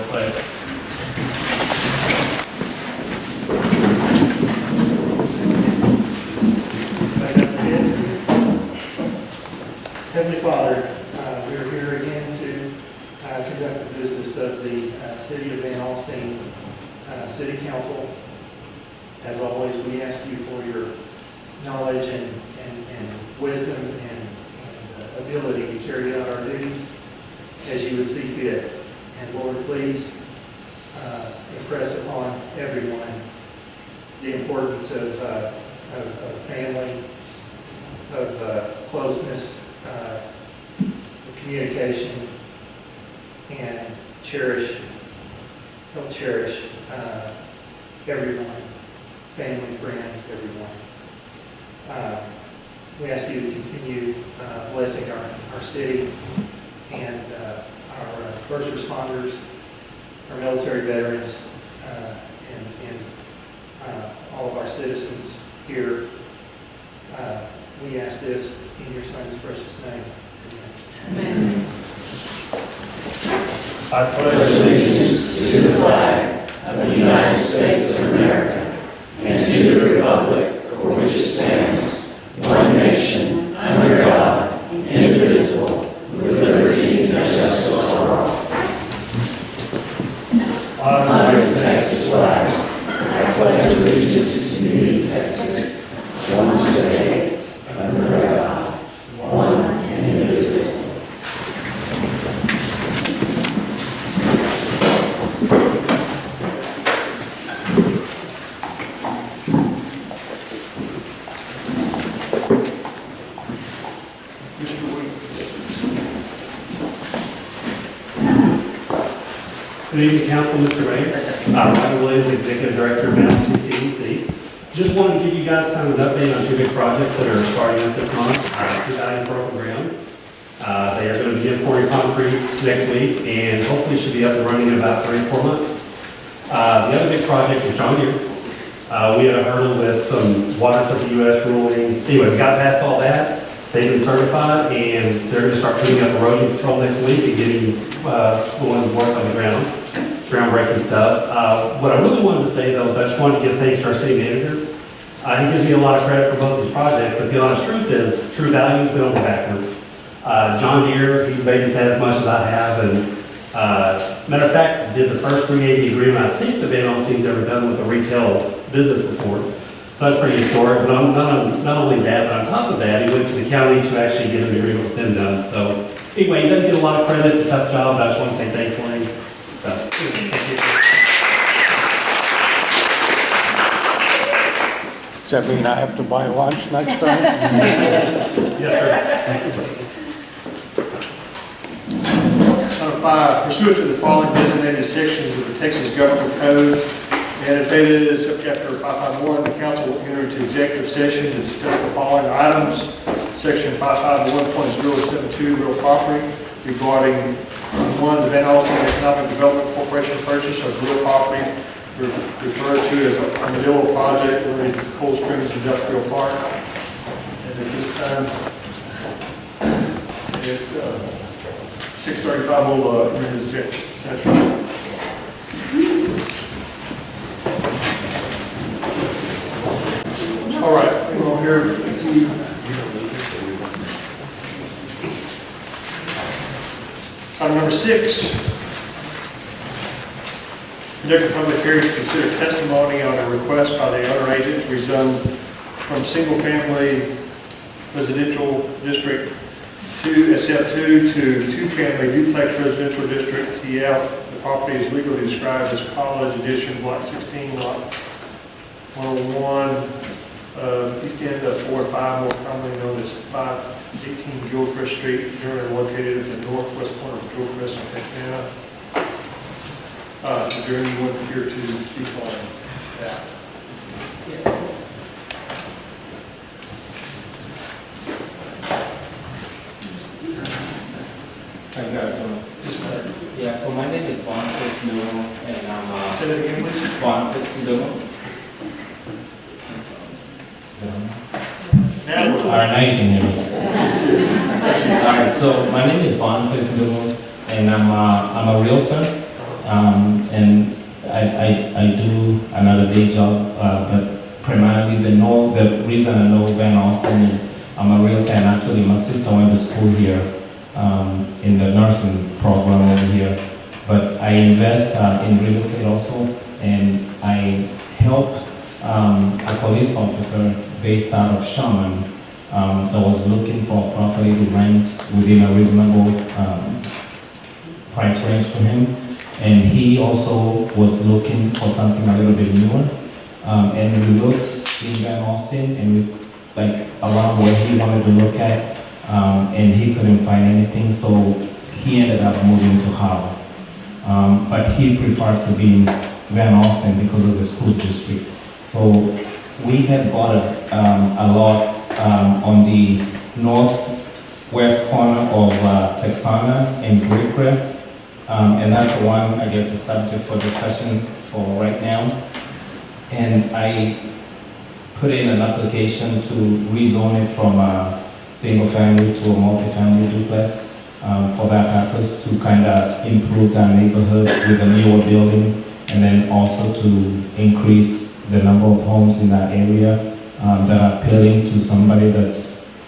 real quick. Heavenly Father, we are here again to conduct the business of the City of Van Alstyne City Council. As always, we ask you for your knowledge and wisdom and ability to carry out our duties as you would see fit. And Lord, please impress upon everyone the importance of family, of closeness, communication, and help cherish everyone, family, friends, everyone. We ask you to continue blessing our city and our first responders, our military veterans, and all of our citizens here. We ask this in your Son's precious name. Amen. I pledge allegiance to the flag of the United States of America and to the republic for which it stands, one nation, under God, indivisible, with liberty and justice for all. Under the Texas flag, I pledge allegiance to the Texas, one state, under God, one and indivisible. Good evening, Council, Mr. Mayor. I'm Michael Williams, Executive Director of Alstyne CDC. Just wanted to give you guys kind of an update on two big projects that are starting up this month. Two valuable broken ground. They are going to begin pouring concrete next week and hopefully should be up and running in about 3 to 4 months. The other big project is John Deere. We had a hurdle with some water to the U.S. rulings. Anyway, we got past all that. They've been certified and they're going to start cleaning up erosion control next week and getting going to work on the groundbreaking stuff. What I really wanted to say though is I just wanted to give thanks to our city manager. He gives me a lot of credit for both these projects, but the honest truth is, True Value's been on the backwards. John Deere, he's babysat as much as I have, and matter of fact, did the first 380 agreement I think the Van Alstyne's ever done with a retail business before. So that's pretty historic, but not only that, but on top of that, he went to the county to actually get an agreement with them done. So anyway, he doesn't get a lot of credit, it's a tough job, but I just want to say thanks, Lane. So, thank you. Does that mean I have to buy lunch next time? Yes, sir. Item 5, pursuant to the following designated sections of the Texas Government Code, annotated subchapter 551, the council will enter into executive session to discuss the following items. Section 551.072, real property, regarding 1, the Van Alstyne Economic Development Corporation purchase of real property referred to as a Armadillo project related to Cold Springs Industrial Park. And at this time, at 6:35, we'll enter the executive session. All right, we're here. Item number 6. Conduct a public hearing to consider testimony on a request by the owner agent to rezone from single-family residential district to SF2 to two-family duplex residential district TF. The property is legally described as College Edition, Block 16, Lot 101, east end of 4 and 5, more commonly known as 518 Gilchrist Street, generally located at the northwest corner of Gilchrist and Texana. Is there anyone here to speak on that? Yes. How you guys doing? Yeah, so my name is Boniface Newell, and I'm Say that again, please. Boniface Newell. Now we're All right, now you can hear me. All right, so my name is Boniface Newell, and I'm a realtor. I and I do another day job, but primarily the reason I know Van Alstyne is I'm a realtor, and actually my sister went to school here in the nursing program over here. But I invest in real estate also, and I help a police officer based out of Sherman that was looking for a property to rent within a reasonable price range for him. And he also was looking for something a little bit newer. And we looked in Van Alstyne and we like around where he wanted to look at, and he couldn't find anything, so he ended up moving to Howard. But he preferred to be in Van Alstyne because of the school district. So we had bought a lot on the northwest corner of Texana and Greencrest. And that's the one, I guess, the subject for discussion for right now. And I put in an application to rezone it from a single family to a multi-family duplex for that purpose, to kind of improve that neighborhood with a newer building, and then also to increase the number of homes in that area that are appealing to somebody that's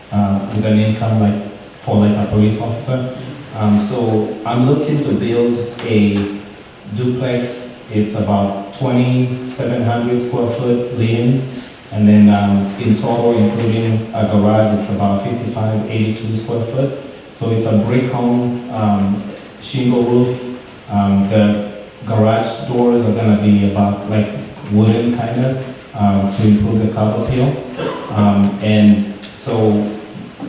with an income like a police officer. So I'm looking to build a duplex. It's about 2,700 square foot living, and then in total, including a garage, it's about 5,582 square foot. So it's a brick home, shingle roof. The garage doors are gonna be about like wooden kind of to improve the curb appeal. And so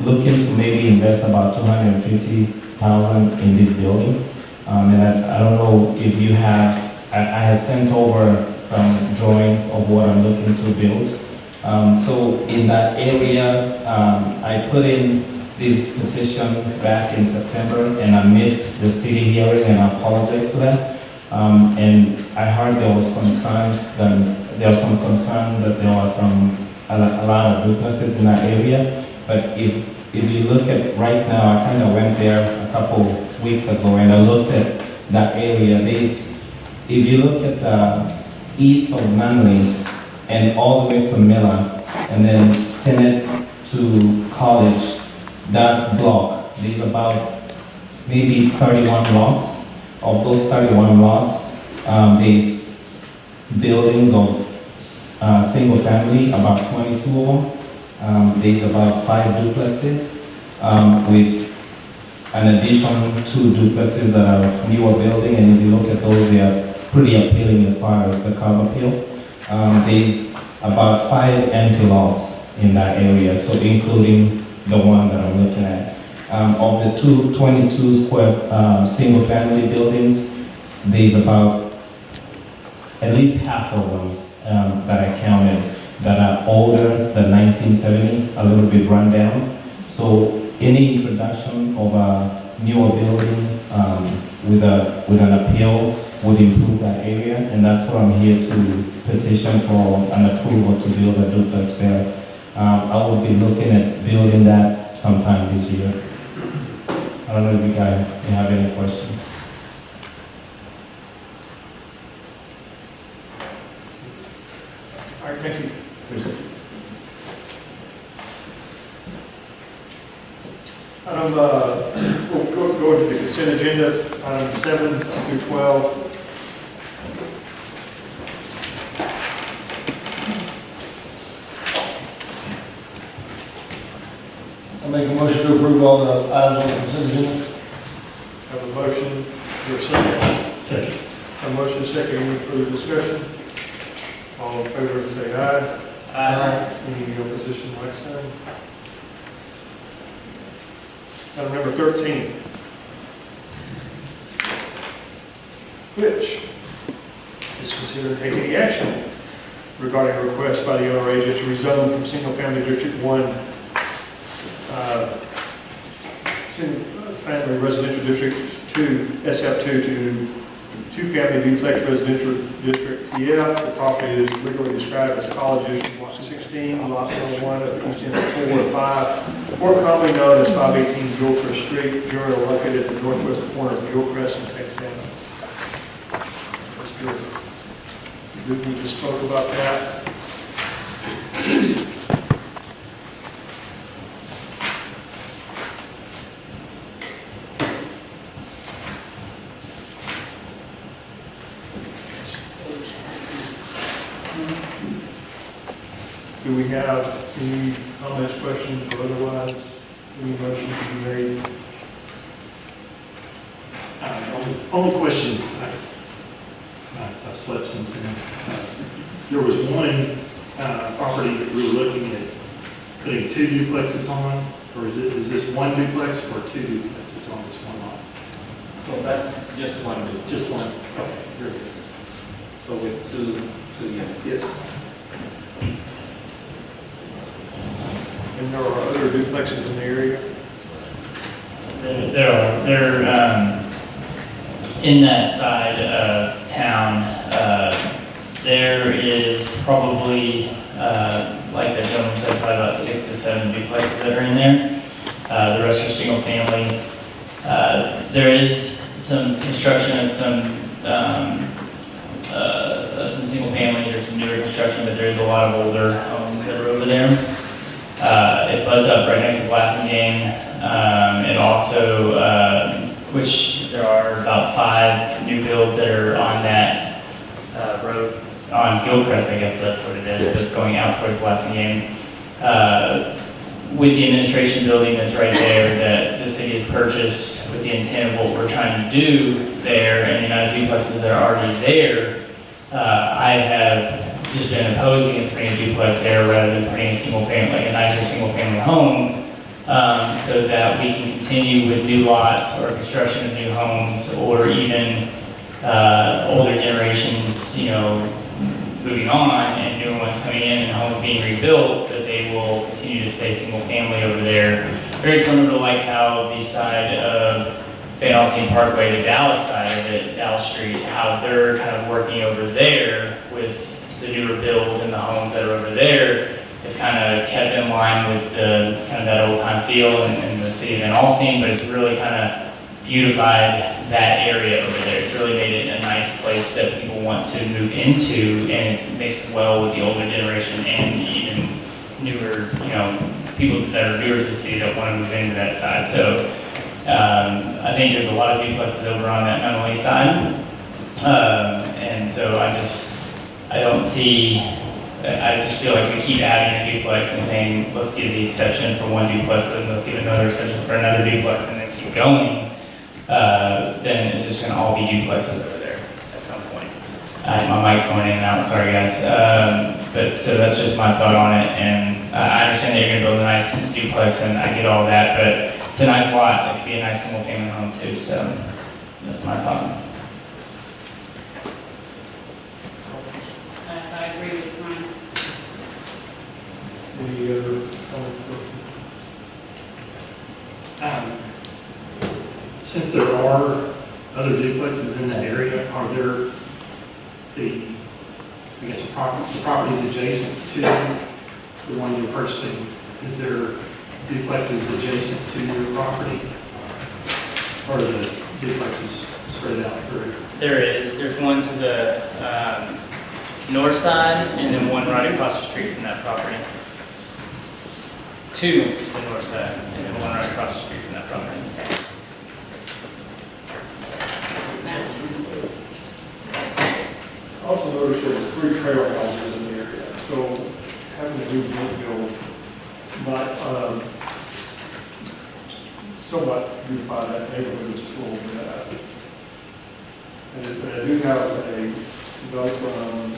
looking to maybe invest about $250,000 in this building. And I don't know if you have, I had sent over some drawings of what I'm looking to build. So in that area, I put in this petition back in September, and I missed the city hearing, and I apologize for that. And I heard there was concern, there was some concern that there was a lot of duplexes in that area. But if you look at right now, I kind of went there a couple weeks ago, and I looked at that area. If you look at the east of Manly and all the way to Miller, and then Stinnett to College, that block, there's about maybe 31 lots. Of those 31 lots, there's buildings of single family, about 22 of them. There's about 5 duplexes with an additional 2 duplexes that are newer building, and if you look at those, they are pretty appealing as far as the curb appeal. There's about 5 empty lots in that area, so including the one that I'm looking at. Of the 22 square single family buildings, there's about at least half of them that I counted that are older than 1970, a little bit run down. So any introduction of a newer building with an appeal would improve that area, and that's what I'm here to petition for an approval to build a duplex there. I will be looking at building that sometime this year. I don't know if you guys have any questions. All right, thank you. We'll go to the consent agenda, items 7 through 12. I make a motion to approve all the items on the consent agenda. Have a motion, your second. Second. A motion, second, any further discussion? All in favor, say aye. Aye. Any opposition, like sign? Item number 13, which is considered taking any action regarding a request by the owner agent to rezone from single-family District 1 single-family residential District 2, SF2 to two-family duplex residential District TF. The property is legally described as College District 116, lot 101 of the east end of 4 to 5, more commonly known as 518 Gilchrist Street, generally located at the northwest corner of Gilchrist and Texana. We just spoke about that. Do we have any comments, questions, or otherwise, any motion to be made? Only question, I've slept since then. There was one property that we were looking at putting 2 duplexes on, or is this 1 duplex or 2 duplexes on this one lot? So that's just one duplex. Just one? Yes. Very good. So with two units. Yes. And there are other duplexes in the area? They're in that side of town. There is probably, like the gentleman said, probably about 6 to 7 duplexes that are in there. The rest are single family. There is some construction of some single families. There's some newer construction, but there is a lot of older homes that are over there. It butts up right next to Blasingame. It also, which there are about 5 new builds that are on that road, on Gilchrist, I guess that's what it is, that's going out towards Blasingame. With the administration building that's right there that the city has purchased with the intent of what we're trying to do there, and the amount of duplexes that are already there, I have just been opposing putting a duplex there rather than putting a single family, like a nicer single family home, so that we can continue with new lots or construction of new homes, or even older generations, moving on and newer ones coming in and homes being rebuilt, that they will continue to stay single family over there. Very similar to like how the side of Van Alstyne Parkway, the Dallas side of it, Dallas Street, how they're kind of working over there with the newer builds and the homes that are over there. They've kind of kept in line with the kind of that old time feel in the city of Van Alstyne, but it's really kind of beautified that area over there. It's really made it a nice place that people want to move into, and it's mixed well with the older generation and even newer, people that are newer to the city that want to move into that side. So I think there's a lot of duplexes over on that Nunley side, and so I just feel like we keep adding a duplex and saying, let's give the exception for 1 duplex, and let's give another exception for another duplex, and then keep going. Then it's just going to all be duplexes over there at some point. My mic's going in and out, sorry guys. But so that's just my thought on it, and I understand that you're going to build a nice duplex, and I get all that, but it's a nice lot. It could be a nice single family home too, so that's my thought. I agree with Ryan. Any other comments? Since there are other duplexes in that area, are there the properties adjacent to the one you're purchasing? Is there duplexes adjacent to your property? Or are the duplexes spread out through? There's one to the north side, and then one right across the street from that property. 2 to the north side, and then one right across the street from that property. I also noticed there were 3 trailer houses in the area, so having a new build might somewhat beautify that neighborhood just a little bit. And I do have a note from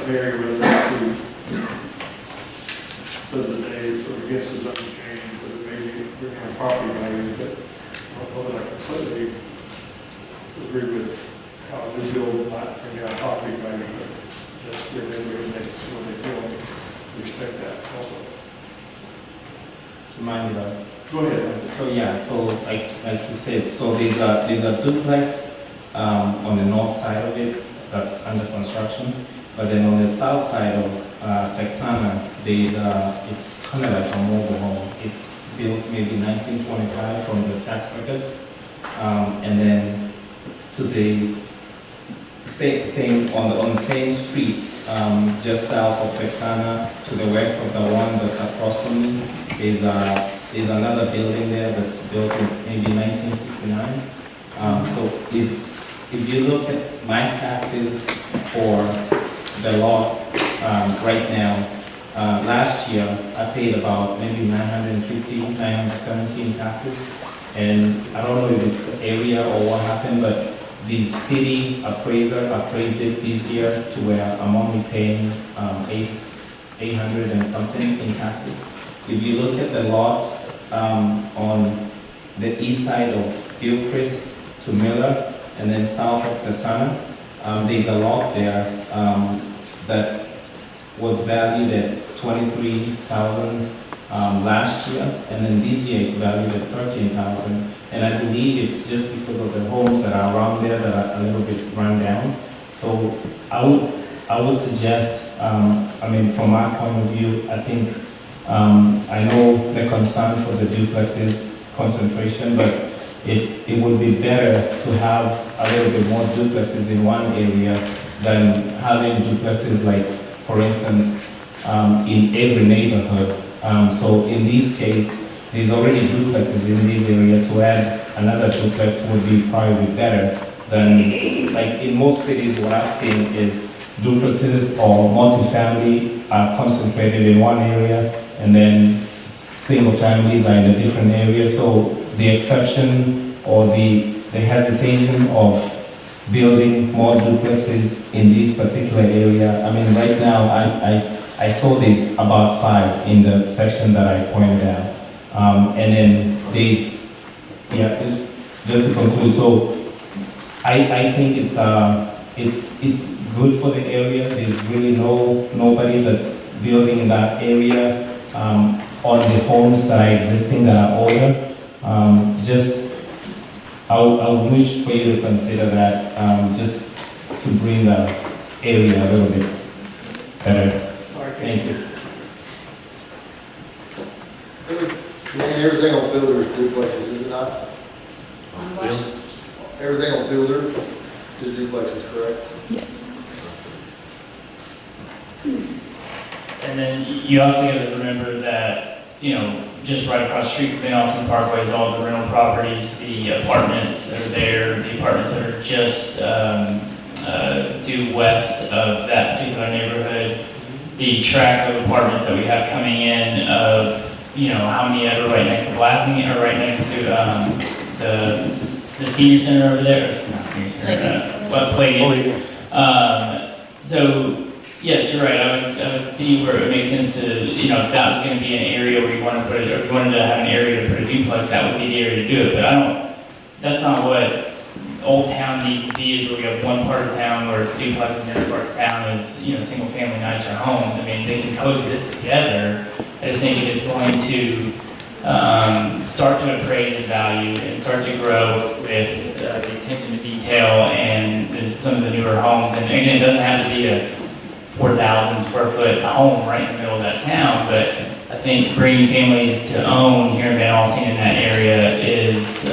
an area resident who says that they sort of against the zoning change, but it may be bringing on property values, but I don't know that I completely agree with how a new build might bring down property value, but just give them the next what they feel, we respect that also. Mind me, Go ahead. So yeah, so like you said, so there's a duplex on the north side of it that's under construction, but then on the south side of Texana, it's kind of like a mobile home. It's built maybe 1925 from the tax records, and then to the same on the same street, just south of Texana, to the west of the one that's across from me, is another building there that's built in maybe 1969. So if you look at my taxes for the lot right now, last year I paid about maybe 950, 917 taxes, and I don't know if it's the area or what happened, but the city appraiser appraised it this year to where I'm only paying 800 and something in taxes. If you look at the lots on the east side of Gilchrist to Miller and then south of Tasana, there's a lot there that was valued at 23,000 last year, and then this year it's valued at 13,000. And I believe it's just because of the homes that are around there that are a little bit run down. So I would suggest, I mean, from my point of view, I think I know the concern for the duplexes concentration, but it would be better to have a little bit more duplexes in one area than having duplexes like, for instance, in every neighborhood. So in this case, there's already duplexes in this area. To add another duplex would be probably better than, like in most cities, what I've seen is duplexes or multifamily are concentrated in one area, and then single families are in a different area. So the exception or the hesitation of building more duplexes in this particular area, I mean, right now, I saw there's about 5 in the section that I pointed out. And then there's, yeah, just to conclude, so I think it's good for the area. There's really nobody that's building in that area on the homes that are existing that are older. I would wish for you to consider that, just to bring the area a little bit better. Thank you. Everything on Fielder is duplexes, is it not? Everything on Fielder is duplexes, correct? Yes. And then you also got to remember that, you know, just right across the street from Alstyne Parkway is all the rental properties, the apartments that are there, the apartments that are just due west of that particular neighborhood, the tract of apartments that we have coming in of, you know, how many are right next to Blasting or right next to the senior center over there, not senior center, Palladium. So, yes, you're right. I would see where it makes sense to, you know, if that was going to be an area where you want to put it, or you wanted to have an area to put a duplex, that would be the area to do it. But that's not what Old Town needs to be, is where we have one part of town where it's duplex and the other part of town is, you know, single family nicer homes. I mean, they can coexist together. I just think it is going to start to appraise in value and start to grow with the attention to detail and some of the newer homes. And again, it doesn't have to be a 4,000 square foot home right in the middle of that town, but I think bringing families to own here in Van Alstyne in that area is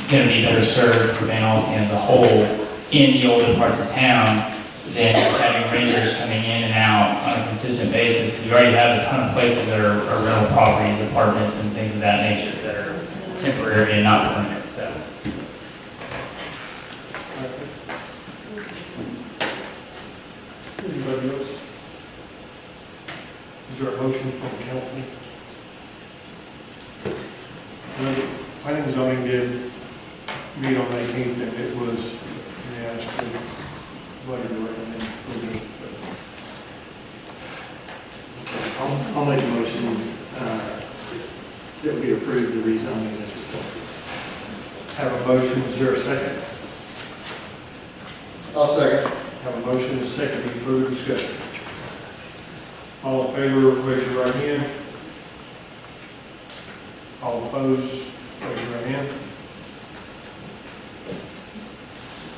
going to be better served for Van Alstyne as a whole in the older parts of town than just having renters coming in and out on a consistent basis, because we already have a ton of places that are rental properties, apartments, and things of that nature that are temporary and not permanent, so. Anybody else? Is there a motion from the council? The planning and zoning did meet on the 18th, and it was unanimously voted to recommend approval. I'll make a motion that we approve the rezoning as requested. Have a motion, is there a second? I'll second. Have a motion and a second, any further discussion? All in favor, raise your right hand. All opposed, raise your right hand.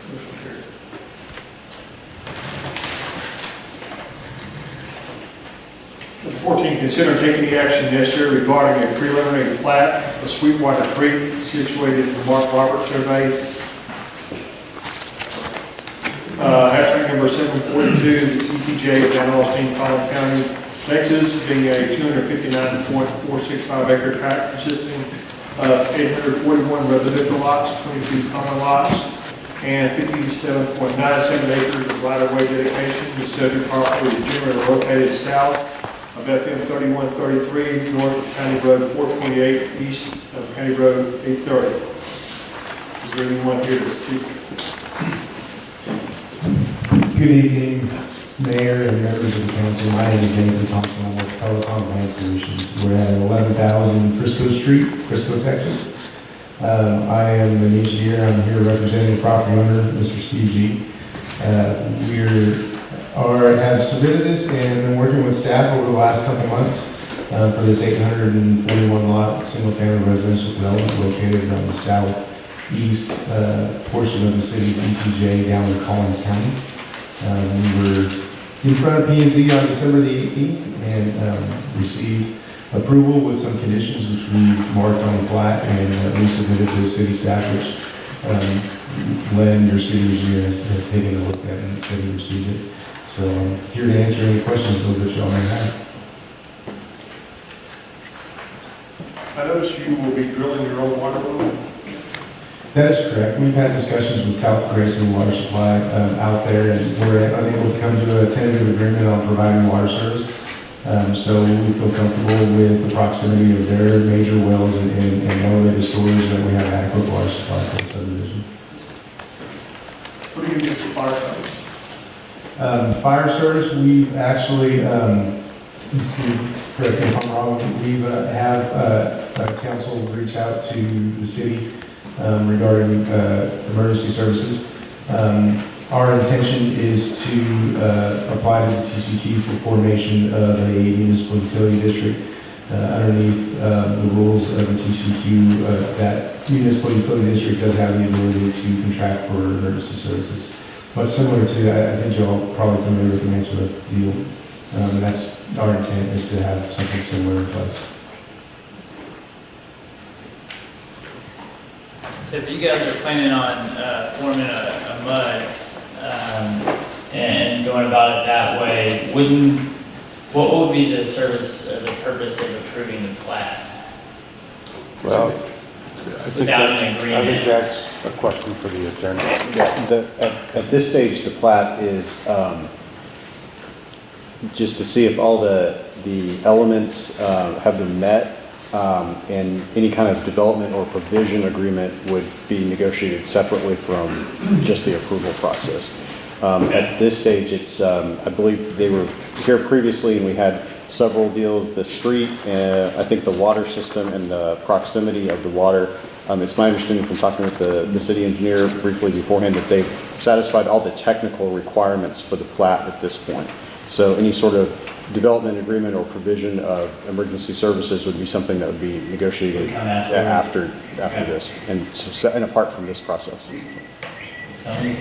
Motion carried. Number 14, consider taking the action necessary regarding a preliminary plat of Sweetwater Creek situated in the Mark Roberts survey. Abstract number 742, the ETJ of Van Alstyne, Collin County, Texas, being a 259.465 acre tract consisting of 841 residential lots, 22 common lots, and 57.97 acres of right-of-way dedication. The subject property is generally located south of FM 3133, north of County Road 428, east of County Road 830. Is there anyone here to speak? Good evening, Mayor and members of the council. My name is Nathan Thompson. I'm with Peloton Land Solutions. We're at 11,000 Frisco Street, Frisco, Texas. I am an engineer. I'm here representing the property owner, Mr. Steve G. Have submitted this and been working with staff over the last couple months for this 841 lot single-family residential development located on the southeast portion of the city of ETJ down in Collin County. We were in front of P&Z on December the 18th and received approval with some conditions which we marked on the plat and we submitted to the city staff, which Len, your city engineer, has taken a look at and said he received it. So I'm here to answer any questions that y'all may have. I notice you will be drilling your own water well. That is correct. We've had discussions with South Grayson Water Supply out there, and we're unable to come to a tentative agreement on providing water service. So we feel comfortable with the proximity of their major wells and elevated storage that we have adequate water supply for the subdivision. What do you get for fire service? Fire service, we've actually, correct me if I'm wrong, we've have council reach out to the city regarding emergency services. Our intention is to apply to the TCQ for formation of a municipal utility district. Underneath the rules of the TCQ, that municipal utility district does have the ability to contract for emergency services. But similar to, I think you're all probably familiar with the Mantua deal, and that's our intent, is to have something similar in place. So if you guys are planning on forming a MUD and going about it that way, what would be the purpose of approving the plat? Well, I think Without an agreement. that's a question for the attorney. At this stage, the plat is just to see if all the elements have been met, and any kind of development or provision agreement would be negotiated separately from just the approval process. At this stage, it's, I believe they were here previously and we had several deals, the street, I think the water system and the proximity of the water. It's my understanding from talking with the city engineer briefly beforehand that they've satisfied all the technical requirements for the plat at this point. So any sort of development agreement or provision of emergency services would be something that would be negotiated after this and apart from this process. Sounds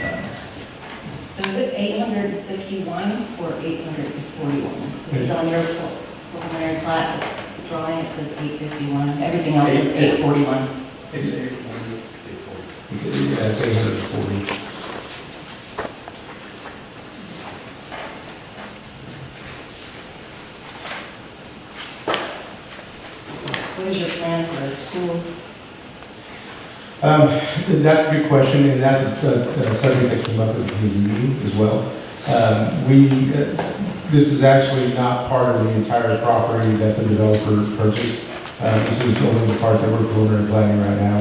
So is it 851 or 841? It's on your preliminary plat, this drawing, it says 851. Everything else is 841. It's 840. It's 840. It's 840. What is your plan for the schools? That's a good question, and that's a subject that came up at the meeting as well. This is actually not part of the entire property that the developer purchased. This is only the part that we're preliminary planning right now.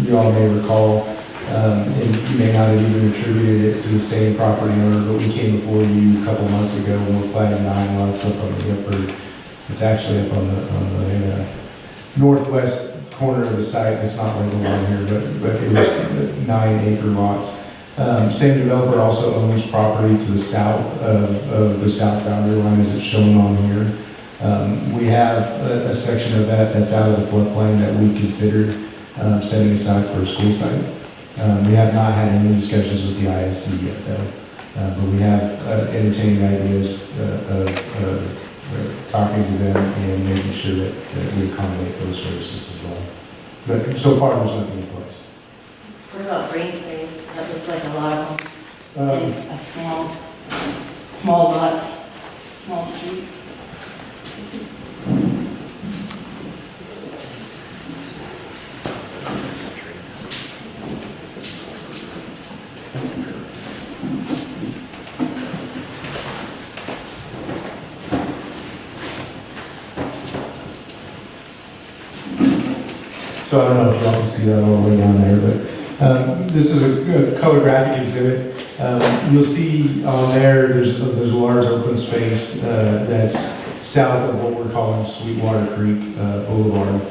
You all may recall, and you may not have even attributed it to the same property owner, but we came before you a couple months ago when we're planning 9 lots up on the upper. It's actually up on the northwest corner of the site. It's not labeled on here, but it was 9-acre lots. Same developer also owns property to the south of the south boundary line as it's shown on here. We have a section of that that's out of the floodplain that we considered setting aside for a school site. We have not had any discussions with the ISD yet though, but we have entertained ideas of talking to them and making sure that we accommodate those services as well. But so far, there's nothing in place. What about green space? That looks like a lot of homes. and small lots, small streets. So I don't know if y'all can see that all the way down there, but this is a color graphic exhibit. You'll see on there, there's a large open space that's south of what we're calling Sweetwater Creek Boulevard.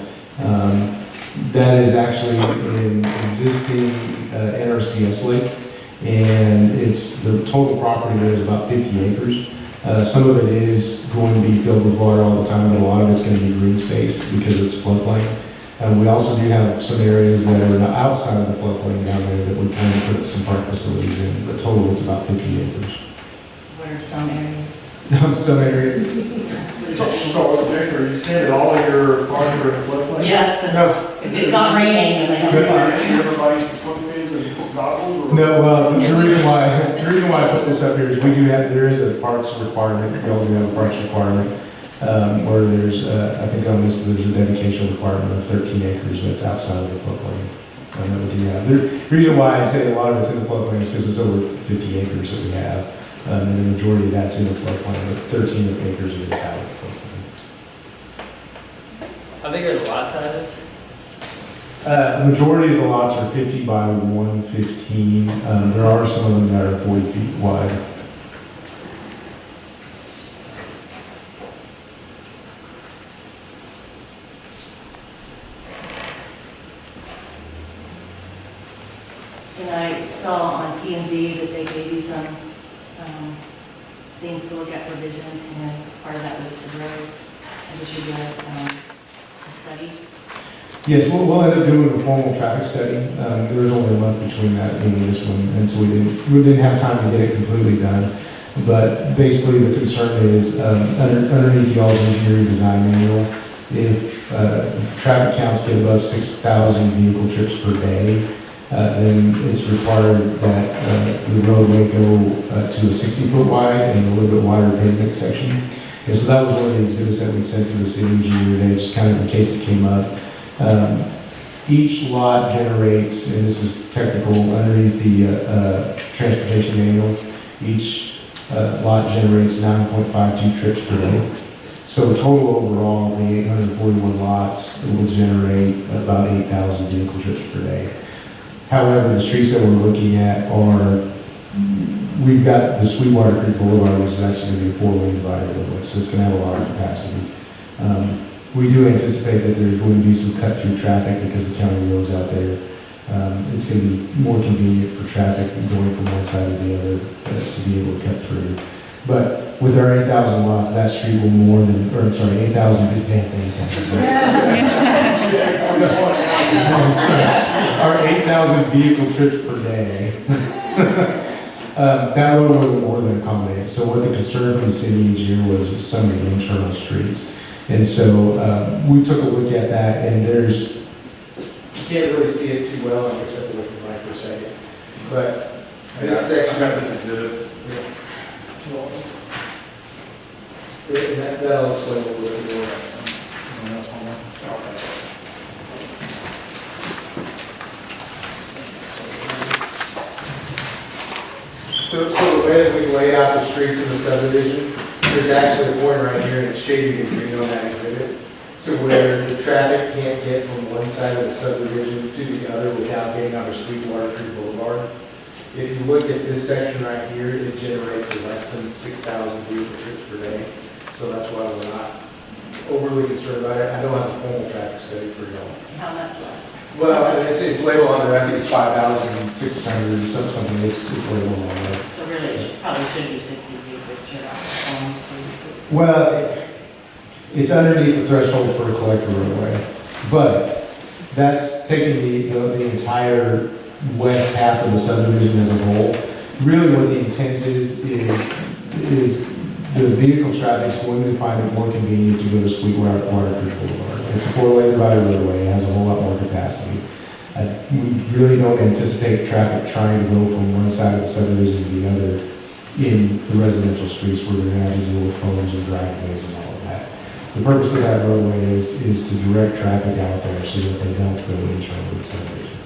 That is actually an existing NRCS lake, and the total property there is about 50 acres. Some of it is going to be filled with water all the time, but a lot of it's going to be green space because it's floodplain. We also do have some areas that are outside of the floodplain down there that we plan to put some park facilities in. The total is about 50 acres. What are some areas? Some areas. So, Victor, you said that all of your parks are in the floodplain? Yes, No, if it's not raining, then they have to park. Everybody's swimming and goggles or? no. Well, the reason why I put this up here is there is a parks requirement. We all do have a parks requirement. Where there's, I think on this, there's a dedication requirement of 13 acres that's outside of the floodplain. That we do have. The reason why I say a lot of it's in the floodplain is because it's over 50 acres that we have. And the majority of that's in the floodplain, but 13 acres is out of the floodplain. How big are the lot sizes? The majority of the lots are 50 by 115. There are some of them that are 40 feet wide. And I saw on P&Z that they gave you some things to look at for visions, and part of that was the road. I wish you did a study. Yes, we'll end up doing a formal traffic study. There was only a month between that and this one, and so we didn't have time to get it completely done. But basically, the concern is underneath y'all's engineering design manual, if traffic counts get above 6,000 vehicle trips per day, then it's required that the roadway go to a 60-foot wide and a little bit wider pavement section. And so that was one of the exhibits that we sent to the city engineer today, just kind of in case it came up. Each lot generates, and this is technical, underneath the transportation manual, each lot generates 9.52 trips per day. So total overall, the 841 lots will generate about 8,000 vehicle trips per day. However, the streets that we're looking at we've got the Sweetwater Creek Boulevard, which is actually going to be a four-lane divided roadway, so it's going to have a lot of capacity. We do anticipate that there's going to be some cut-through traffic because the county roads out there. It's going to be more convenient for traffic going from one side to the other to be able to cut through. But with our 8,000 lots, that street will more than, or I'm sorry, 8,000, our 8,000 vehicle trips per day. That road will more than accommodate. So what the concern from the city engineer was some of the internal streets. And so we took a look at that, and you can't really see it too well, like I said, look at for a second. But this section, got this exhibit. That'll explain a little bit more. So the way that we laid out the streets in the subdivision, there's actually a point right here, and it's shaded in green on that exhibit, to where the traffic can't get from one side of the subdivision to the other without getting onto Sweetwater Creek Boulevard. If you look at this section right here, it generates less than 6,000 vehicle trips per day. So that's why we're not overly concerned about it. I don't have a formal traffic study for y'all. How much less? Well, it's labeled on there, I think it's 5,600 or something, it's labeled on there. So really, it probably should be 60 feet, but you're not. Well, it's underneath the threshold for a collector roadway, but that's taking the entire west half of the subdivision as a whole. Really what the intent is the vehicle traffic is going to find it more convenient to go to Sweetwater Creek Boulevard. It's a four-lane divided roadway, it has a whole lot more capacity. We really don't anticipate traffic trying to go from one side of the subdivision to the other in the residential streets where they're going to deal with homes and driveways and all of that. The purpose of that roadway is to direct traffic out there so that they don't go internally with subdivision.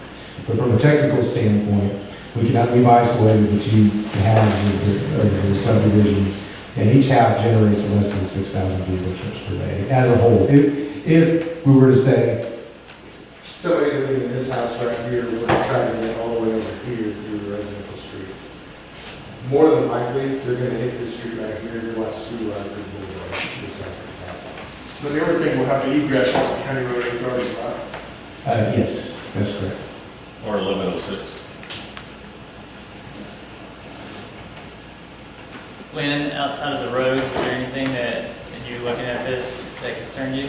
But from a technical standpoint, we've isolated the two halves of the subdivision, and each half generates less than 6,000 vehicle trips per day as a whole. If we were to say, somebody living in this house right here would try to get all the way over here through the residential streets, more than likely, they're going to hit this street right here and watch through our But everything will have to egress on County Road 830, right? Yes, that's correct. Or 1106. Lynn, outside of the roads, is there anything that you're looking at this that concerns you?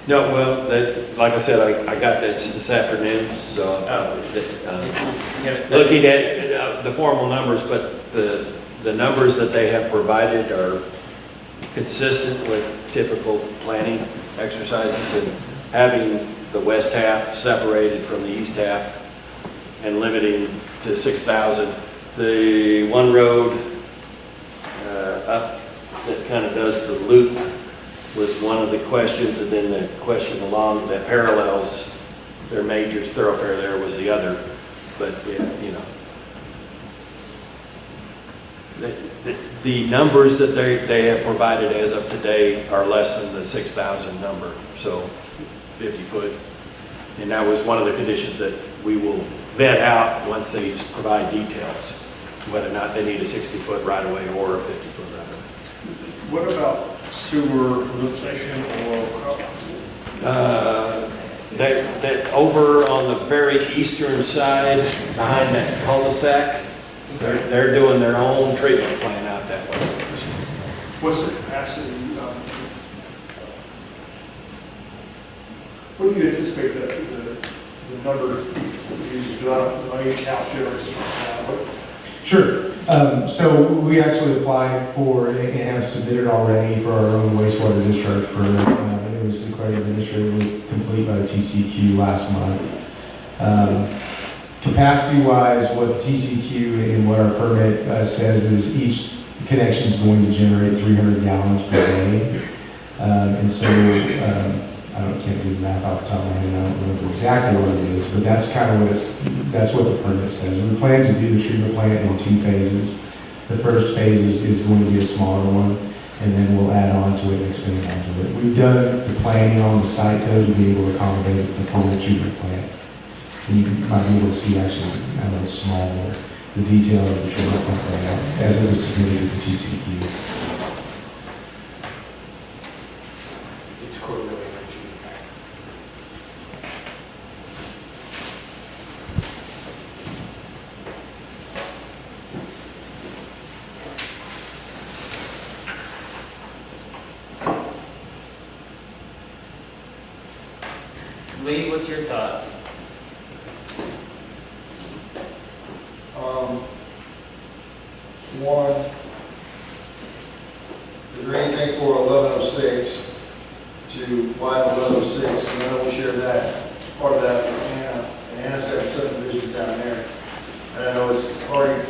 No, well, like I said, I got this afternoon, so looking at the formal numbers, but the numbers that they have provided are consistent with typical planning exercises, and having the west half separated from the east half and limiting to 6,000. The one road up that kind of does the loop was one of the questions, and then the question along that parallels their major thoroughfare there was the other. But, you know, the numbers that they have provided as of today are less than the 6,000 number, so 50 foot. And that was one of the conditions that we will vet out once they provide details, whether or not they need a 60-foot right-of-way or a 50-foot right-of-way. What about sewer lift station or? That over on the very eastern side, behind that cul-de-sac, they're doing their own treatment plant out that way. What's the capacity? What do you anticipate that the number of users, on each house generates right now? Sure. So we actually applied for and have submitted already for our own wastewater discharge permit. It was declared administratively complete by the TCQ last month. Capacity-wise, what the TCQ and what our permit says is each connection is going to generate 300 gallons per day. And so I can't do the math off the top of my head. I don't remember exactly what it is, but that's kind of that's what the permit says. We plan to do the treatment plant in 2 phases. The first phase is going to be a smaller one, and then we'll add on to it and expand onto it. We've done the planning on the site though to be able to accommodate the full treatment plant. And you might be able to see actually a little small the detail of the treatment plant as it was submitted to the TCQ. It's correlated. Lee, what's your thoughts? One, is there anything for 1106 to widen 1106? And I know we share that, part of that with Anna, and Anna's got a subdivision down there. And I know it's already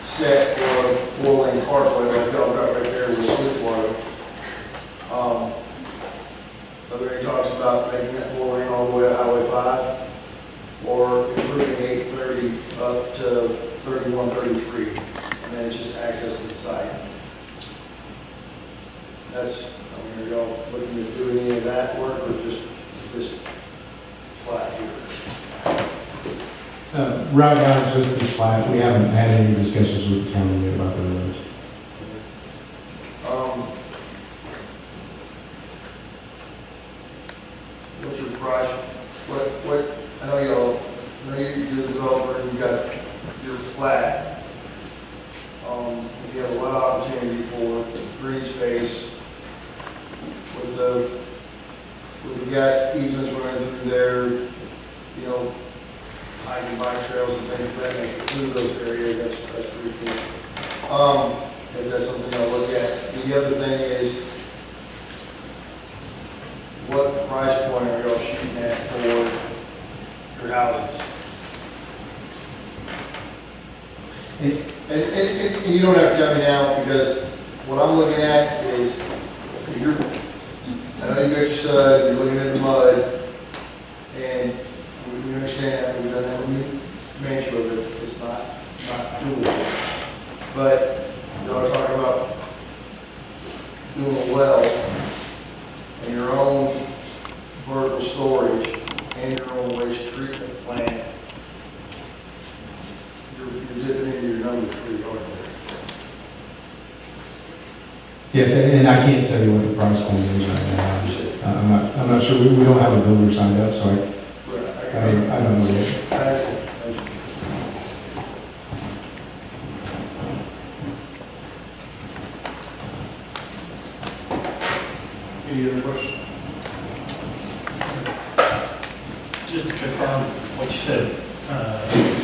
set for four-lane parkway, like y'all got right there with Sweetwater. Are there any talks about making that four-lane all the way to Highway 5? Or improving 830 up to 3133? And then it's just access to the site. That's, I mean, are y'all looking to do any of that work or just this plat here? Right now, it's just this plat. We haven't had any discussions with the county yet about the roads. What's your price? What, I know y'all, I know you're the developer and you got your plat. You have a lot of opportunity for green space with the gas easements running through there, you know, hiking bike trails and things like that, make it through those areas, that's pretty cool. If that's something I'll look at. The other thing is, what price point are y'all shooting at for your houses. And you don't have to tell me now, because what I'm looking at is, I know you got your son, you're looking at the mud, and we understand that, we've done that with Mansfield, that it's not doable. But, you know, talking about doing a well, and your own vertical storage, and your own waste treatment plant, you're dipping into your numbers pretty hard there. Yes, and I can't tell you what the price point is right now. I'm not sure, we don't have a builder signed up, so I don't know yet. Any other questions? Just to confirm what you said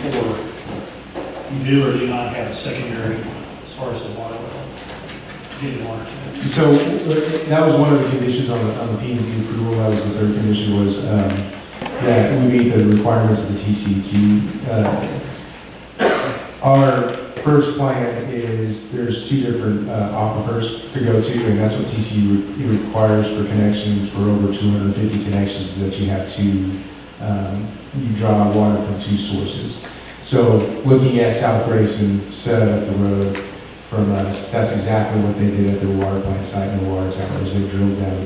before, you do or do not have a secondary as far as the water well, getting water to it? So that was one of the conditions on the P and Z approval. That was the third condition, was that we meet the requirements of the TCEQ. Our first plan is, there's two different aquifers to go to, and that's what TCEQ requires for connections. For over 250 connections, that you have to, you draw water from two sources. So looking at South Grayson set up the road from us, that's exactly what they did at their water plant site in the water towers. They drilled down to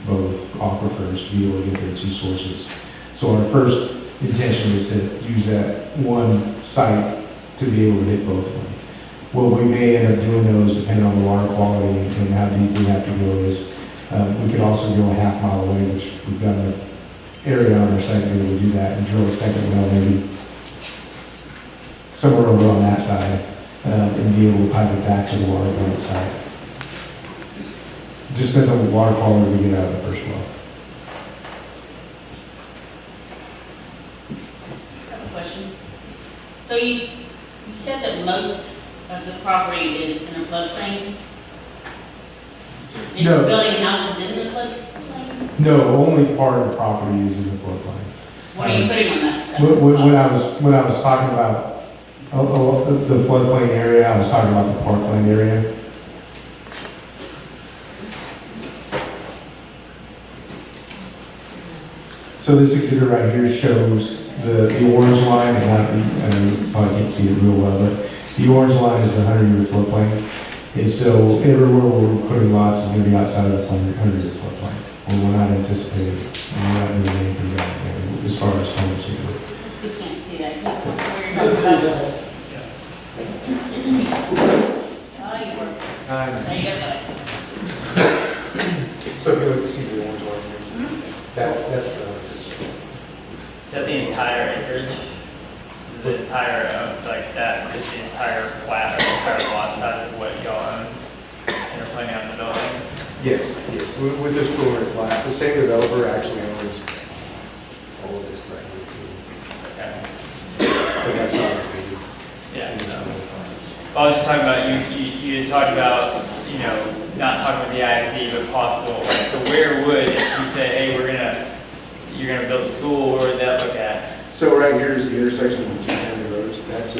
both aquifers to be able to get their two sources. So our first intention is to use that one site to be able to hit both of them. What we may end up doing, though, is depending on the water quality and how deep we have to go, is we could also go a half mile away, which we've got an area on our site to be able to do that, and drill a second well maybe somewhere over on that side, and be able to pipe it back to the water plant site. Just depends on the water quality we get out of the first well. I have a question. So you said that most of the property is in a floodplain? And No. you're building houses in the floodplain? No, only part of the property is in the floodplain. What are you putting on that? When I was talking about the floodplain area, I was talking about the parkland area. So this exhibit right here shows the orange line, and you probably can't see it real well, but the orange line is the 100-year floodplain. And so everywhere we're putting lots is going to be outside of the 100-year floodplain. Well, we're not anticipating, we're not doing anything down there as far as homes here. We can't see that. Where you're talking about. Oh, you work. There you go. So if you look to see the orange line here, that's the. Is that the entire acreage? The entire, like that, just the entire plat or the entire lot size of what y'all own and are planning on developing? Yes. With this preliminary plat, the same developer actually owns all of this right here too. Okay. But that's not what they do. Yeah. I was just talking about, you had talked about, not talking with the ISD, but possible, so where would, if you say, hey, you're gonna build a school, where would that look at? So right here is the intersection of the two county roads. That's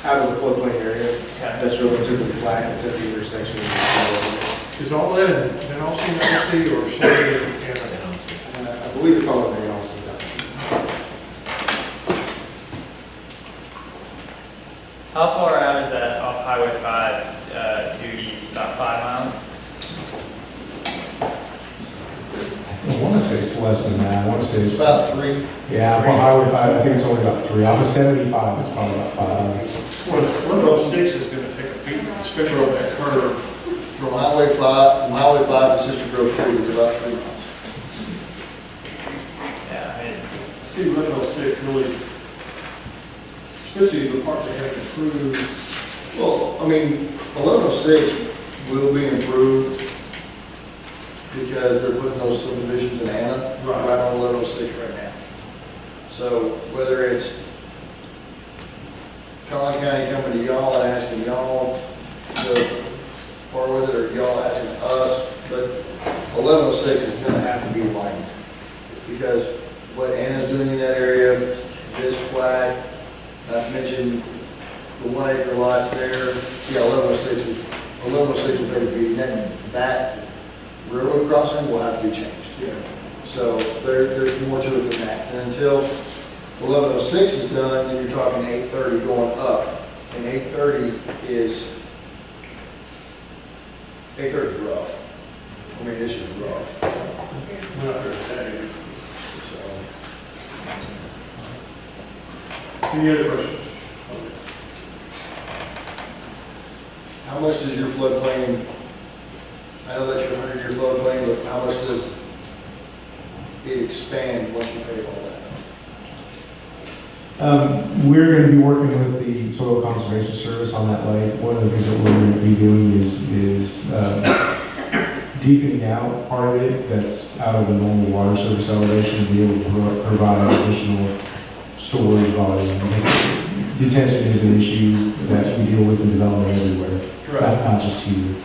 out of the floodplain area. Okay. That's relatively flat. It's at the intersection of the two roads. Is all that in Alstyne County or Shelby? I believe it's all in the Alstyne Township. How far out is that off Highway 5 due east? About 5 miles? I want to say it's less than that. I want to say it's About 3. Yeah, from Highway 5, I think it's only about 3. Off of 75, it's probably about 5. 106 is going to take a beat, especially on that curve. From Highway 5 to Sister Grove 3 is about 3 miles. Yeah, I mean, See, 106 really, especially the part they have improved. Well, I mean, 1106 will be improved because they're putting those subdivisions in Anna, right on 1106 right now. So whether it's Collin County coming to y'all and asking y'all to part with it, or y'all asking us, but 1106 is gonna have to be widened. Because what Anna's doing in that area, this plat, not to mention the 1 acre lots there. Yeah, 1106 will take be, that railroad crossing will have to be changed. Yeah. So there's more to it than that. And until 1106 is done, then you're talking 830 going up. And 830 is rough. I mean, this is rough. Any other questions? How much does your floodplain, I know that's your 100-year floodplain, but how much does it expand once you pave all that? We're going to be working with the Soil Conservation Service on that lake. One of the things that we're going to be doing is deepening out part of it that's out of the normal water surface elevation to be able to provide additional storage volume. Because detention is an issue that we deal with in development everywhere, not just here.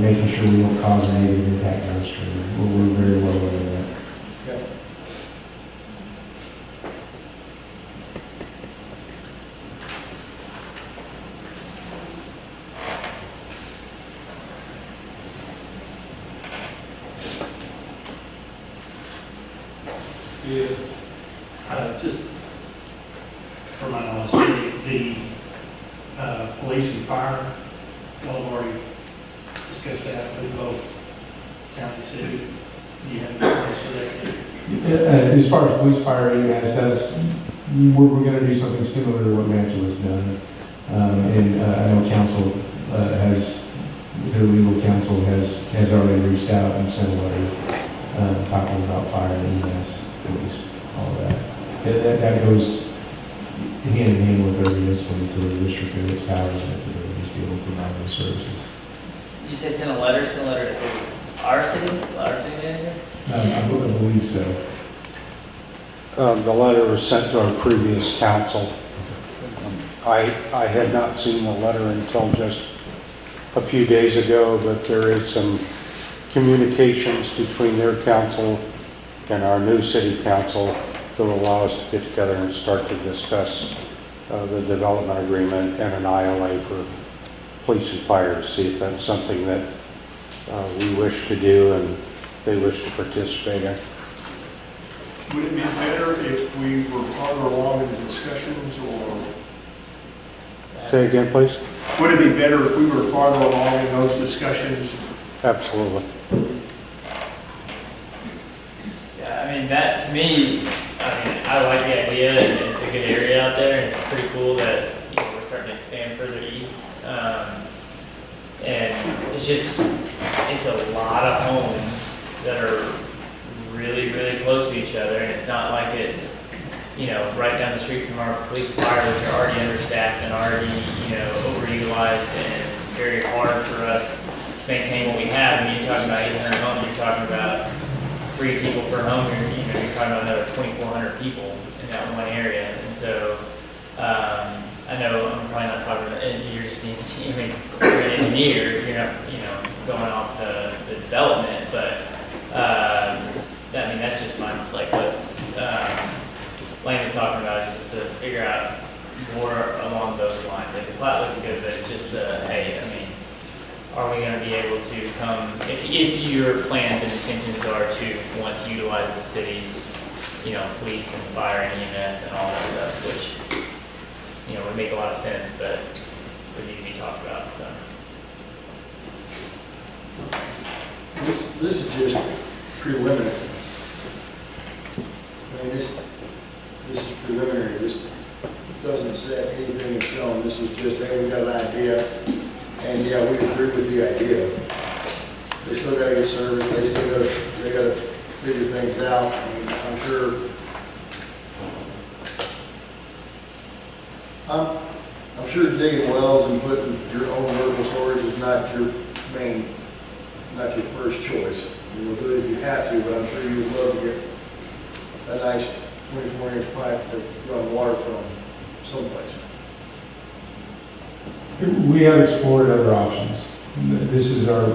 Making sure we don't cause a negative impact downstream. We're very well aware of that. Okay. Just for my knowledge, the police and fire, y'all have already discussed that with both county, city. Do you have any plans for that? As far as police fire EMS, we're going to do something similar to what Mantle has done. I know council their legal counsel has already reached out and sent a letter talking about fire and EMS, police, all of that. That goes hand in hand with our municipal utility district and its powers and its abilities to be able to provide those services. You said send a letter to our city manager? I believe so. The letter was sent to our previous council. I had not seen the letter until just a few days ago, but there is some communications between their council and our new city council that will allow us to get together and start to discuss the development agreement and an ILA for police and fire to see if that's something that we wish to do and they wish to participate in. Would it be better if we were farther along in the discussions, or? Say again, please? Would it be better if we were farther along in those discussions? Absolutely. Yeah, I mean, that to me, I like the idea, and it's a good area out there, and it's pretty cool that we're starting to expand further east. And it's a lot of homes that are really, really close to each other, and it's not like it's, right down the street from our police and fire, which are already understaffed and already, overutilized, and very hard for us to maintain what we have. I mean, you're talking about 800 homes, you're talking about 3 people per home, you're talking about another 2,400 people in that one area. And so, I know I'm probably not talking about, you're just an engineer, you're not, going off the development, but, that's just what Lane is talking about, is just to figure out more along those lines. Like, the plat looks good, but it's just, hey, are we going to be able to come, if your plans and intentions are to want to utilize the city's, police and fire and EMS and all that stuff, which, would make a lot of sense, but would need to be talked about, so. This is just preliminary. This is preliminary. This doesn't set anything in stone. This is just, hey, we got an idea, and yeah, we agree with the idea. They still got to get service. They got to figure things out. I'm sure digging wells and putting your own vertical storage is not your first choice. You'll do it if you have to, but I'm sure you would love to get a nice 24-inch pipe to run water from someplace. We have explored other options. This is our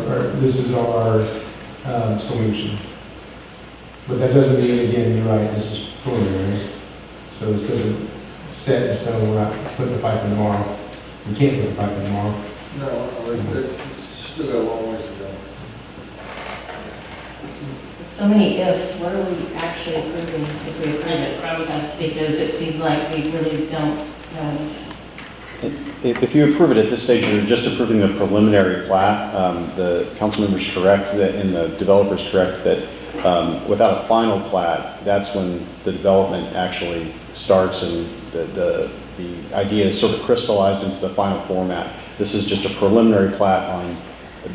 solution. But that doesn't mean, again, you're right, this is preliminary. So this doesn't set in stone, we're not putting the pipe in tomorrow. We can't put the pipe in tomorrow. No, it's still got a long ways to go. So many ifs, what are we actually approving if we approve it? Because it seems like we really don't know. If you approve it at this stage, you're just approving the preliminary plat. The council member's correct that, and the developer's correct that without a final plat, that's when the development actually starts and the idea is sort of crystallized into the final format. This is just a preliminary plat on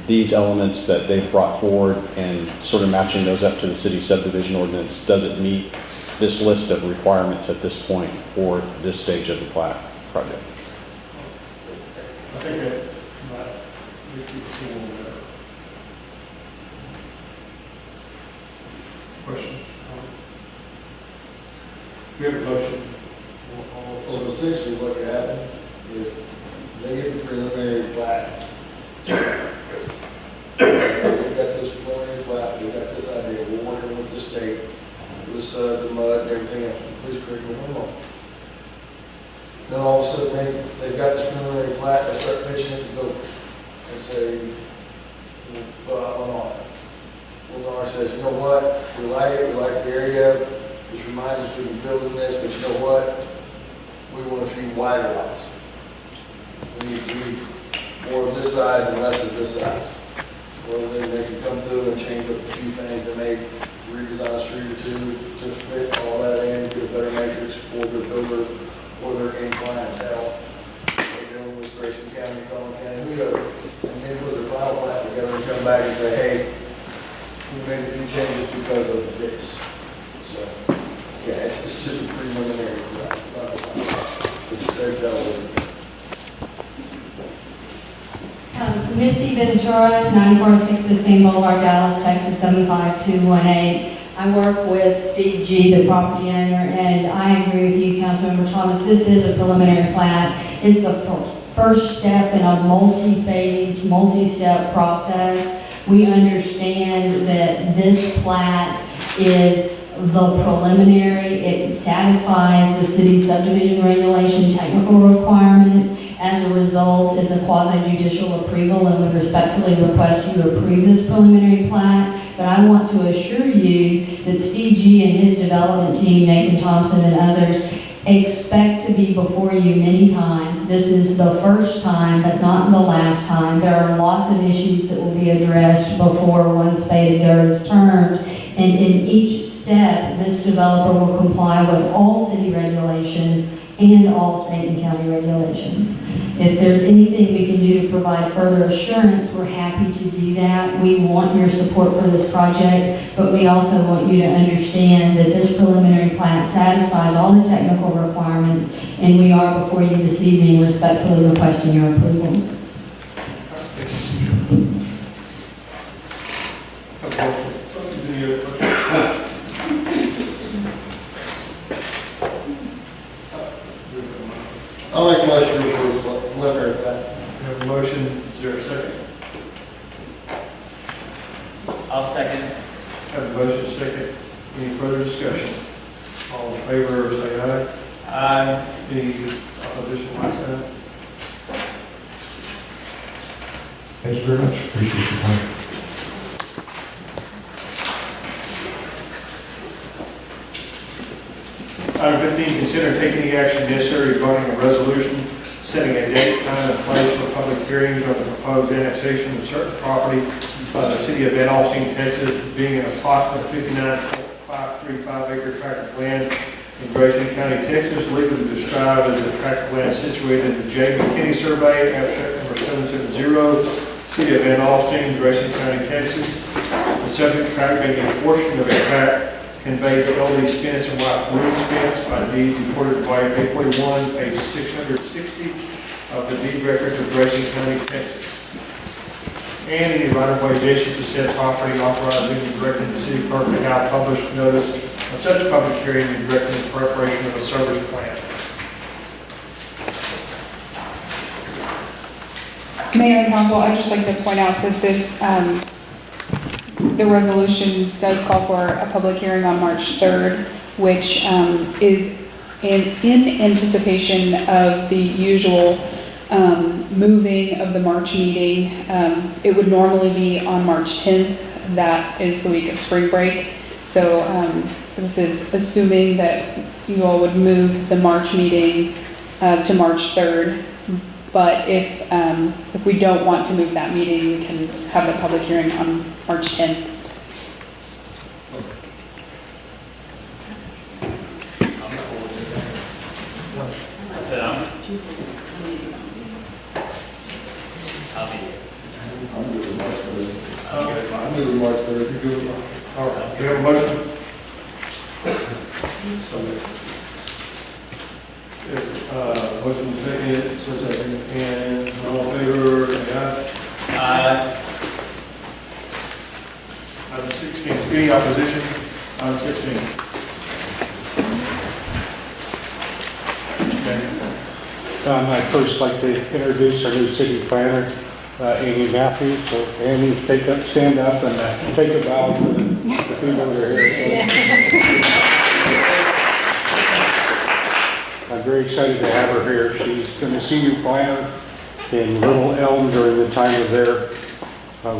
these elements that they've brought forward and sort of matching those up to the city subdivision ordinance. Does it meet this list of requirements at this point for this stage of the plat project? I think that might be a little better. Question? We have a motion. So essentially what could happen is they get the preliminary plat. We've got this preliminary plat, we've got this idea, we're working with the state, the mud and everything else, please correct me if I'm wrong. Then all of a sudden they've got this preliminary plat, they start pitching it to builders and say, we'll put out one on it. Well, says, you know what, we like it, we like the area, this reminds us we've been building this, but you know what? We want a few wider lots. We need more of this size and less of this size. Well, then they can come through and change up a few things, they may redesign a street or two to fit all that in, get a better matrix for their builder or their end clientele. They're dealing with Grayson County, Collin County, whoever. And then put their final plat together and come back and say, hey, we made a few changes because of this. So, yeah, it's just a preliminary plat. It's not a final. It's their television. Misty Ventura, 9406 Biscayne Boulevard, Dallas, Texas, 75218. I work with Steve G., the property owner, and I agree with you, Councilmember Thomas. This is a preliminary plat. It's the first step in a multi-phase, multi-step process. We understand that this plat is the preliminary. It satisfies the city subdivision regulation technical requirements. As a result, it's a quasi-judicial approval, and we respectfully request you approve this preliminary plat. But I want to assure you that Steve G. and his development team, Nathan Thompson and others, expect to be before you many times. This is the first time, but not the last time. There are lots of issues that will be addressed before one spade of dirt is turned. And in each step, this developer will comply with all city regulations and all state and county regulations. If there's anything we can do to provide further assurance, we're happy to do that. We want your support for this project, but we also want you to understand that this preliminary plat satisfies all the technical requirements, and we are before you this evening respectfully requesting your approval. I like motion to approve preliminary plat. We have a motion, is there a second? I'll second. Have a motion, second. Any further discussion? All in favor, say aye. Aye. Any opposition, like sign? Thank you very much, appreciate your time. Item 15, consider taking any action necessary regarding a resolution setting a date, time, and place for public hearings on the proposed annexation of certain property by the city of Alstyne, Texas, being an approximate 59.535 acre tract of land in Grayson County, Texas, legally described as a tract of land situated in the J. McKinney Survey, abstract number 770, city of Alstyne, Grayson County, Texas. The subject tract being a portion of a tract conveyed to L.D. Spence and wife Ruth Spence by deed recorded by A41, page 660 of the deed record of Grayson County, Texas. And any right-of-way adjacent to said property authorizing and directing the city clerk to have published notice of such public hearing and directing the preparation of a service plan. Mayor and Council, I'd just like to point out that this the resolution does call for a public hearing on March 3rd, which is in anticipation of the usual moving of the March meeting. It would normally be on March 10th. That is the week of spring break. So this is assuming that you all would move the March meeting to March 3rd. But if we don't want to move that meeting, we can have the public hearing on March 10th. That's it, I'm good with March 3rd. Okay. I'm good with March 3rd. You good with March? All right, we have a motion. Motion second, so second, and all in favor, say aye. Item 16, any opposition? Item 16. I'd first like to introduce our new city planner, Amy Matthews. So Amy, stand up and take a bow for the people that are here. I'm very excited to have her here. She's been a senior planner in Little Elm during the time of their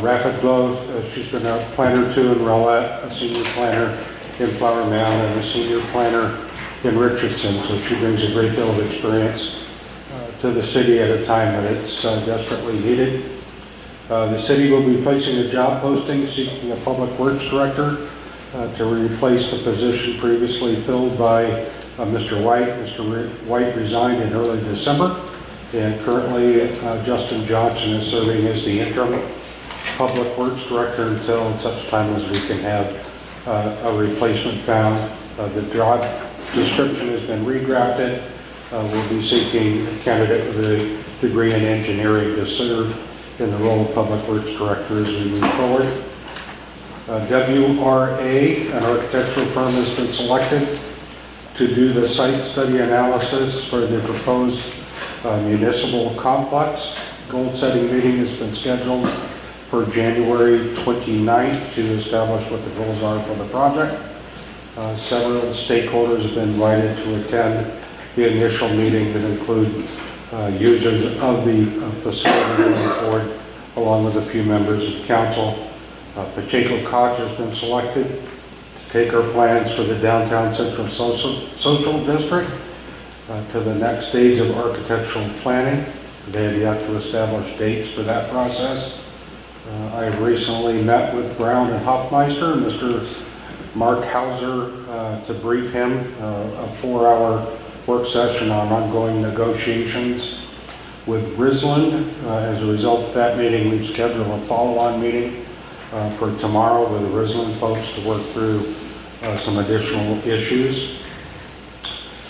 rapid growth. She's been a planner too in Rowlett, a senior planner in Flower Mound, and a senior planner in Richardson. So she brings a great deal of experience to the city at a time that it's desperately needed. The city will be placing a job posting seeking a public works director to replace the position previously filled by Mr. White. Mr. White resigned in early December, and currently Justin Johnson is serving as the interim public works director until such time as we can have a replacement found. The job description has been redrafted. We'll be seeking a candidate with a degree in engineering to serve in the role of public works director as we move forward. WRA, an architectural firm, has been selected to do the site study analysis for the proposed municipal complex. Goal setting meeting has been scheduled for January 29th to establish what the goals are for the project. Several stakeholders have been invited to attend the initial meeting that include users of the facility going forward, along with a few members of council. Pacheco Koch has been selected to take our plans for the downtown central social district to the next stage of architectural planning. They have yet to establish dates for that process. I recently met with Brown and Hoffmeister, Mr. Mark Hauser, to brief him a 4-hour work session on ongoing negotiations with Risland. As a result of that meeting, we've scheduled a follow-on meeting for tomorrow with the Risland folks to work through some additional issues.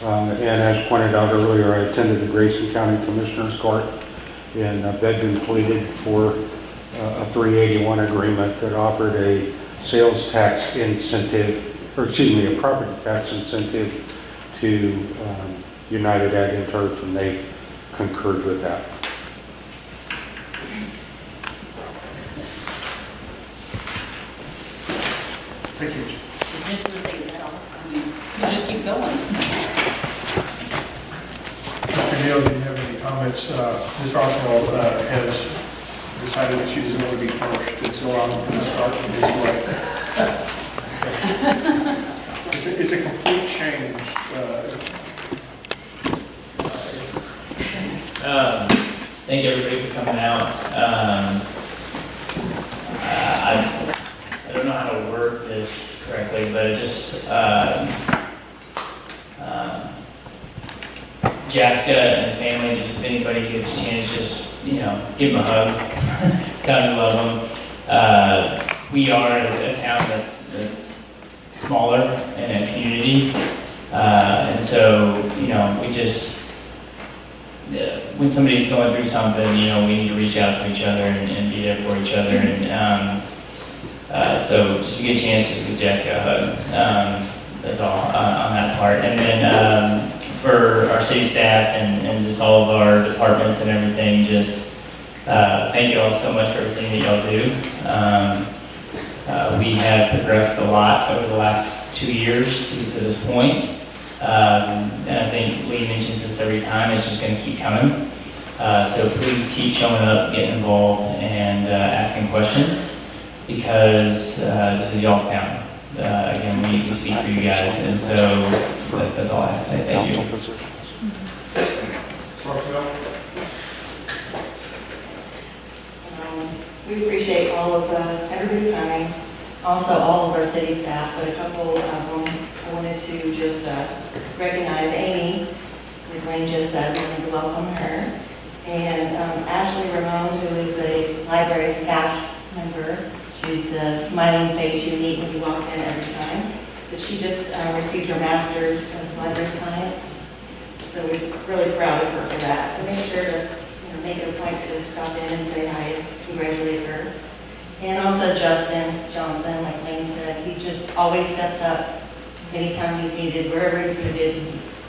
And as pointed out earlier, I attended the Grayson County Commissioners Court and begged and pleaded for a 381 agreement that offered a sales tax incentive, or excuse me, a property tax incentive to United Ag and Turf, and they concurred with that. Thank you. I'm just gonna say, is that all? I mean, you just keep going. Mr. Neal, do you have any comments? Ms. Arsenal has decided that she doesn't want to be first, and so I'm going to start from this way. It's a complete change. Thank everybody for coming out. I don't know how to word this correctly, but it just, Jaska and his family, just if anybody gets a chance, just, you know, give them a hug, tell them you love them. We are a town that's smaller in a community, and so, you know, we just, when somebody's going through something, you know, we need to reach out to each other and be there for each other. And so just to get a chance, just give Jessica a hug. That's all on that part. And then for our city staff and just all of our departments and everything, just thank you all so much for everything that y'all do. We have progressed a lot over the last 2 years to get to this point. And I think Lee mentions this every time, it's just going to keep coming. So please keep showing up, getting involved, and asking questions, because this is y'all's town. Again, we speak for you guys, and so that's all I have to say. Thank you. We appreciate all of everybody coming, also all of our city staff, but a couple of them, I wanted to just recognize Amy, like Wayne just said, we wanted to welcome her, and Ashley Ramon, who is a library staff member. She's the smiling face you meet when you walk in every time. But she just received her master's in library science, so we're really proud of her for that. So make sure to make it a point to stop in and say hi, congratulate her. And also Justin Johnson, like Lane said, he just always steps up anytime he's needed, wherever he's needed.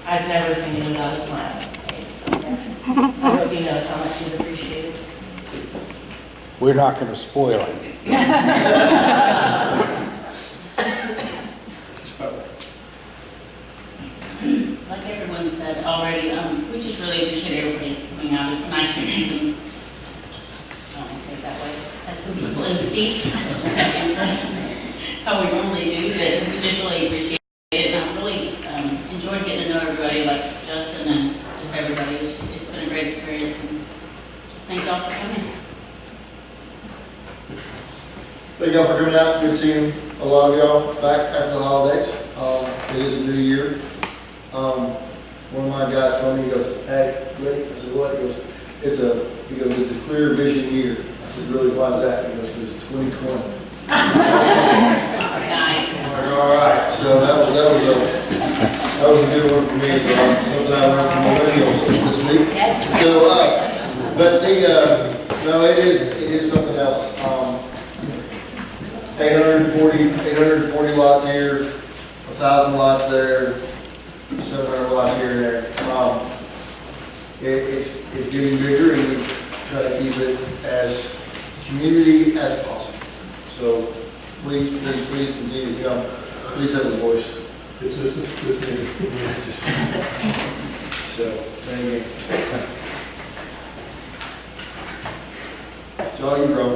I've never seen him without a smile on his face. So I hope he knows how much he's appreciated. We're not going to spoil him. Like everyone said already, we just really appreciate everybody coming out. It's nice to see some, I don't want to say it that way, some people in the seats, how we normally do, but we just really appreciate it. And I really enjoyed getting to know everybody, like Justin and just everybody. It's been a great experience, and just thank y'all for coming. Thank y'all for coming out. Good seeing a lot of y'all back after the holidays. It is a new year. One of my guys told me, he goes, "Hey, wait," I said, "What?" He goes, it's a clear vision year. I said, "Really, why is that?" He goes, "Because it's 2020. Nice. I'm like, all right. So that was a good one for me. So something I learned from millennials this week. So, but no, it is something else. 840 lots here, 1,000 lots there, 700 lots here and there. It's getting bigger, and we try to keep it as community as possible. So please continue to come. Please have a voice. This is with me. So, thank you. It's all you, bro.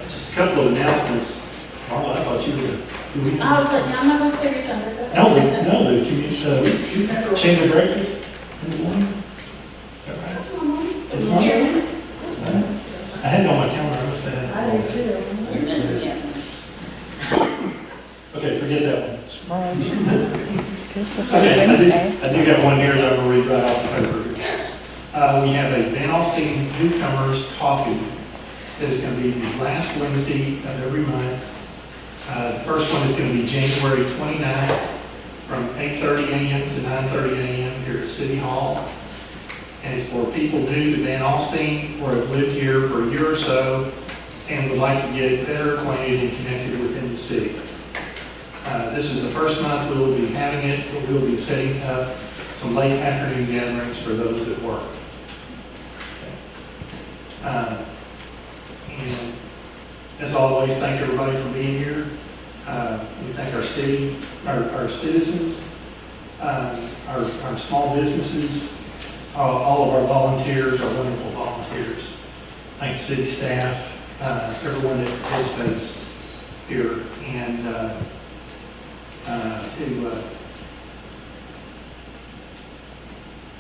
Just a couple of announcements. Marla, I thought you were. I was like, I'm not going to stay your thunder. No, the community, chamber breakfast in the morning. Is that right? It's morning? I had it on my calendar, I must have had it. I did too. You're missing it. Okay, forget that one. Okay, I do got one here that I'm going to read right off the paper. We have a Van Alstyne Newcomers Coffee that is going to be the last Wednesday of every month. The first one is going to be January 29th from 8:30 a.m. to 9:30 a.m. here at City Hall. And it's for people new to Van Alstyne or have lived here for a year or so and would like to get better acquainted and connected within the city. This is the first month we will be having it. We will be setting up some late afternoon gatherings for those that work. And as always, thank everybody for being here. We thank our city, our citizens, our small businesses, all of our volunteers, our wonderful volunteers. Thanks city staff, everyone that participates here. And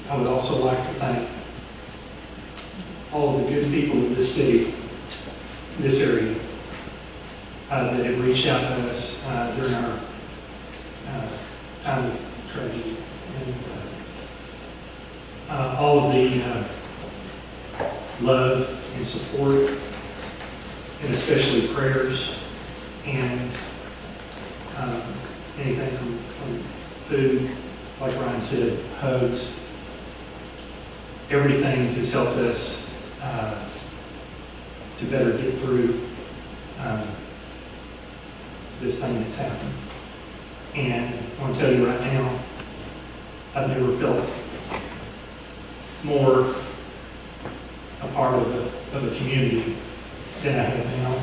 I would also like to thank all of the good people in this city, this area, that have reached out to us during our time of tragedy. And all of the love and support, and especially prayers, and anything from food, like Ryan said, hugs. Everything has helped us to better get through this thing that's happened. And I want to tell you right now, I've never felt more a part of a community than I have now.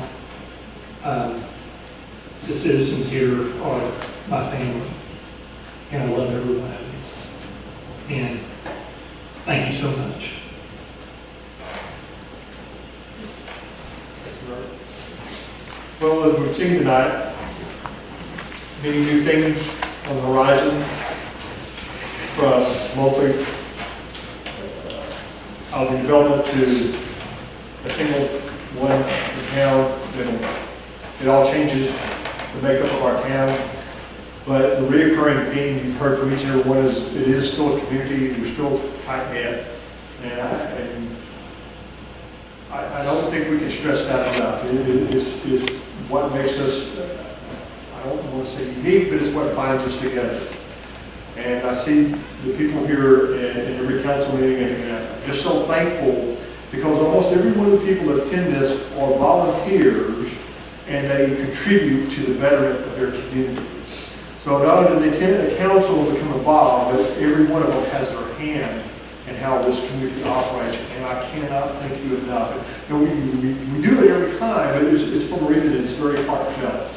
The citizens here are my family, and I love every one of you. And thank you so much. Well, as we've seen tonight, many new things on the horizon, from multi-housing development to a single one in town. It all changes the makeup of our town. But the reoccurring theme you've heard from each and every one is it is still a community, we're still tight-knit. And I don't think we can stress that enough. It is what makes us, I don't want to say unique, but it's what binds us together. And I see the people here in every council meeting, and I'm just so thankful because almost every one of the people that attend this are volunteers, and they contribute to the betterment of their community. So not only do they attend the council and become involved, but every one of them has their hand in how this community operates, and I cannot thank you enough. You know, we do it every time, but it's for a reason it's very heartfelt.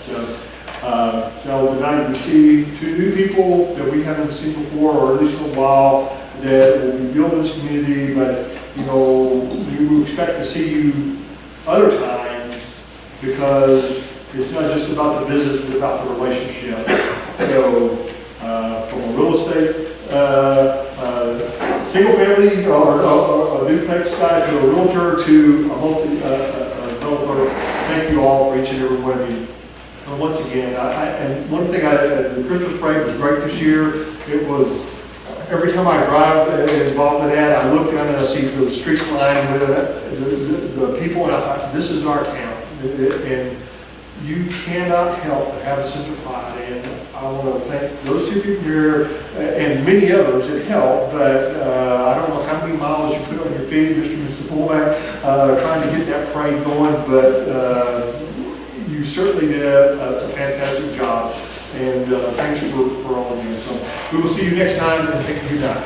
So tonight we see two new people that we haven't seen before, or at least in a while, that will be building this community, but you know, we will expect to see you other times because it's not just about the business, but about the relationship. So from a real estate, single family or a duplex guy to a realtor to a developer, thank you all for each and every one of you. And once again, and one thing, the Christmas parade was great this year. It was, every time I drive involved in that, I look down and I see the streets lined with the people, and I thought, this is our town. And you cannot help but have a sense of pride. And I want to thank those two people here and many others that helped, but I don't know how many miles you put on your feet, Mr. Fullback, trying to get that parade going, but you certainly did a fantastic job. And thanks for all of you. So we will see you next time, and thank you. Good night.